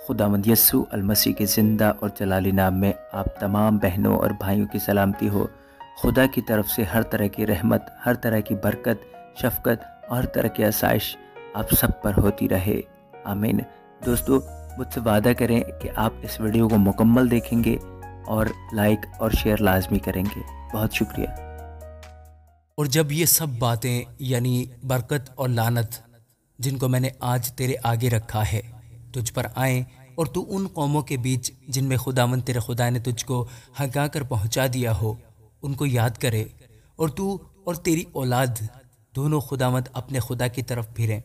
خداوند یسوع المسیح کے زندہ اور جلالی نام میں آپ تمام بہنوں اور بھائیوں کی سلامتی ہو۔ خدا کی طرف سے ہر طرح کی رحمت، ہر طرح کی برکت، شفقت اور ہر طرح کی آسائش آپ سب پر ہوتی رہے، آمین۔ دوستو، مجھ سے وعدہ کریں کہ آپ اس ویڈیو کو مکمل دیکھیں گے اور لائک اور شیئر لازمی کریں گے۔ بہت شکریہ۔ اور جب یہ سب باتیں یعنی برکت اور لعنت جن کو میں نے آج تیرے آگے رکھا ہے تجھ پر آئیں، اور تو ان قوموں کے بیچ جن میں خداوند تیرے خدا نے تجھ کو ہنکا کر پہنچا دیا ہو ان کو یاد کرے، اور تو اور تیری اولاد دونوں خداوند اپنے خدا کی طرف پھریں،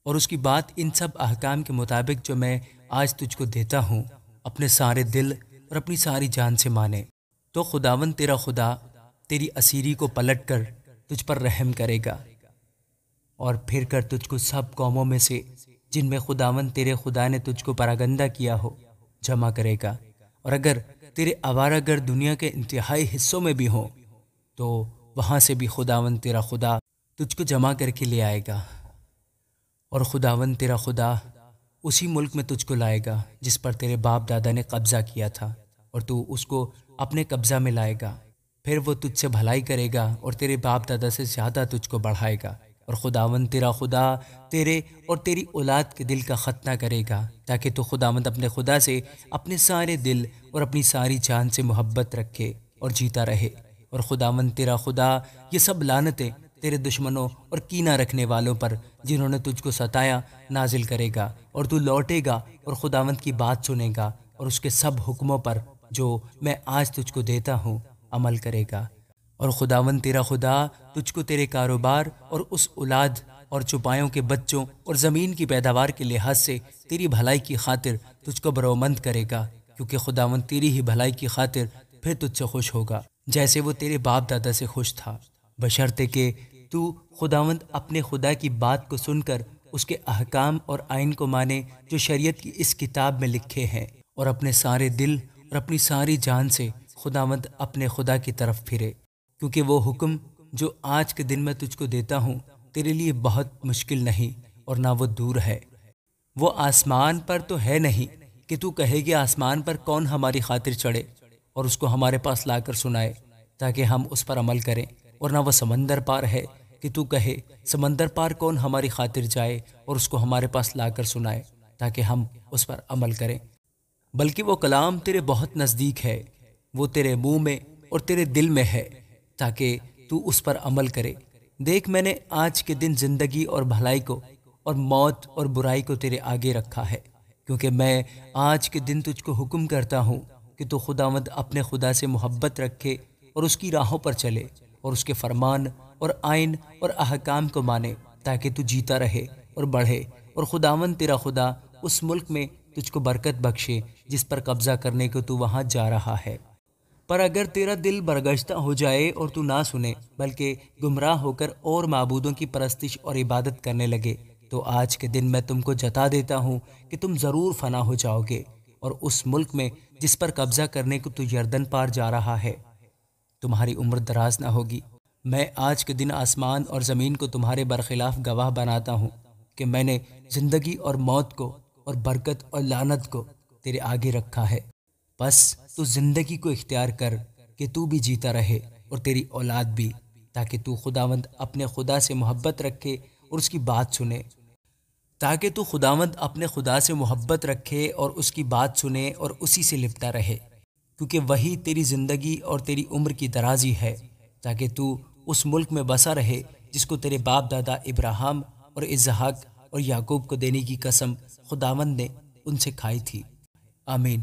اور اس کی بات ان سب احکام کے مطابق جو میں آج تجھ کو دیتا ہوں اپنے سارے دل اور اپنی ساری جان سے مانے، تو خداوند تیرا خدا تیری اسیری کو پلٹ کر تجھ پر رحم کرے گا، اور پھر کر تجھ کو سب قوموں میں سے جن میں خداوند تیرے خدا نے تجھ کو پراگندہ کیا ہو جمع کرے گا۔ اور اگر تیرے آوارہ گر دنیا کے انتہائی حصوں میں بھی ہوں تو وہاں سے بھی خداوند تیرا خدا تجھ کو جمع کر کے لے آئے گا، اور خداوند تیرا خدا اسی ملک میں تجھ کو لائے گا جس پر تیرے باپ دادا نے قبضہ کیا تھا، اور تو اس کو اپنے قبضہ میں لائے گا۔ پھر وہ تجھ سے بھلائی کرے گا اور تیرے باپ دادا سے زیادہ تجھ کو بڑھائے گا، اور خداوند تیرا خدا تیرے اور تیری اولاد کے دل کا ختنہ کرے گا، تاکہ تو خداوند اپنے خدا سے اپنے سارے دل اور اپنی ساری جان سے محبت رکھے اور جیتا رہے۔ اور خداوند تیرا خدا یہ سب لعنتیں تیرے دشمنوں اور کینہ رکھنے والوں پر جنہوں نے تجھ کو ستایا نازل کرے گا، اور تو لوٹے گا اور خداوند کی بات سنے گا اور اس کے سب حکموں پر جو میں آج تجھ کو دیتا ہوں عمل کرے گا۔ اور خداوند تیرا خدا تجھ کو تیرے کاروبار اور اس اولاد اور چوپایوں کے بچوں اور زمین کی پیداوار کے لحاظ سے تیری بھلائی کی خاطر تجھ کو برومند کرے گا، کیونکہ خداوند تیری ہی بھلائی کی خاطر پھر تجھ سے خوش ہوگا جیسے وہ تیرے باپ دادا سے خوش تھا، بشرطے کہ تو خداوند اپنے خدا کی بات کو سن کر اس کے احکام اور آئین کو مانے جو شریعت کی اس کتاب میں لکھے ہیں، اور اپنے سارے دل اور اپنی ساری جان سے خداوند اپنے خدا کی طرف پھرے، کیونکہ وہ حکم جو آج کے دن میں تجھ کو دیتا ہوں تیرے لیے بہت مشکل نہیں اور نہ وہ دور ہے۔ وہ آسمان پر تو ہے نہیں کہ تو کہے گی آسمان پر کون ہماری خاطر چڑھے اور اس کو ہمارے پاس لا کر سنائے تاکہ ہم اس پر عمل کریں، اور نہ وہ سمندر پار ہے کہ تو کہے سمندر پار کون ہماری خاطر جائے اور اس کو ہمارے پاس لا کر سنائے تاکہ ہم اس پر عمل کریں، بلکہ وہ کلام تیرے بہت نزدیک ہے، وہ تیرے منہ میں اور تیرے دل میں ہے تاکہ تو اس پر عمل کرے۔ دیکھ، میں نے آج کے دن زندگی اور بھلائی کو اور موت اور برائی کو تیرے آگے رکھا ہے، کیونکہ میں آج کے دن تجھ کو حکم کرتا ہوں کہ تو خداوند اپنے خدا سے محبت رکھے اور اس کی راہوں پر چلے اور اس کے فرمان اور آئین اور احکام کو مانے، تاکہ تو جیتا رہے اور بڑھے، اور خداوند تیرا خدا اس ملک میں تجھ کو برکت بخشے جس پر قبضہ کرنے کو تو وہاں جا رہا ہے۔ پر اگر تیرا دل برگشتہ ہو جائے اور تو نہ سنے بلکہ گمراہ ہو کر اور معبودوں کی پرستش اور عبادت کرنے لگے، تو آج کے دن میں تم کو جتا دیتا ہوں کہ تم ضرور فنا ہو جاؤ گے، اور اس ملک میں جس پر قبضہ کرنے کو تو یردن پار جا رہا ہے تمہاری عمر دراز نہ ہوگی۔ میں آج کے دن آسمان اور زمین کو تمہارے برخلاف گواہ بناتا ہوں کہ میں نے زندگی اور موت کو اور برکت اور لعنت کو تیرے آگے رکھا ہے، بس تو زندگی کو اختیار کر کہ تو بھی جیتا رہے اور تیری اولاد بھی، تاکہ تو خداوند اپنے خدا سے محبت رکھے اور اس کی بات سنے، تاکہ تو خداوند اپنے خدا سے محبت رکھے اور اس کی بات سنے اور اسی سے لپٹا رہے، کیونکہ وہی تیری زندگی اور تیری عمر کی درازی ہے، تاکہ تو اس ملک میں بسا رہے جس کو تیرے باپ دادا ابراہیم اور اسحاق اور یعقوب کو دینے کی قسم خداوند نے ان سے کھائی تھی، آمین۔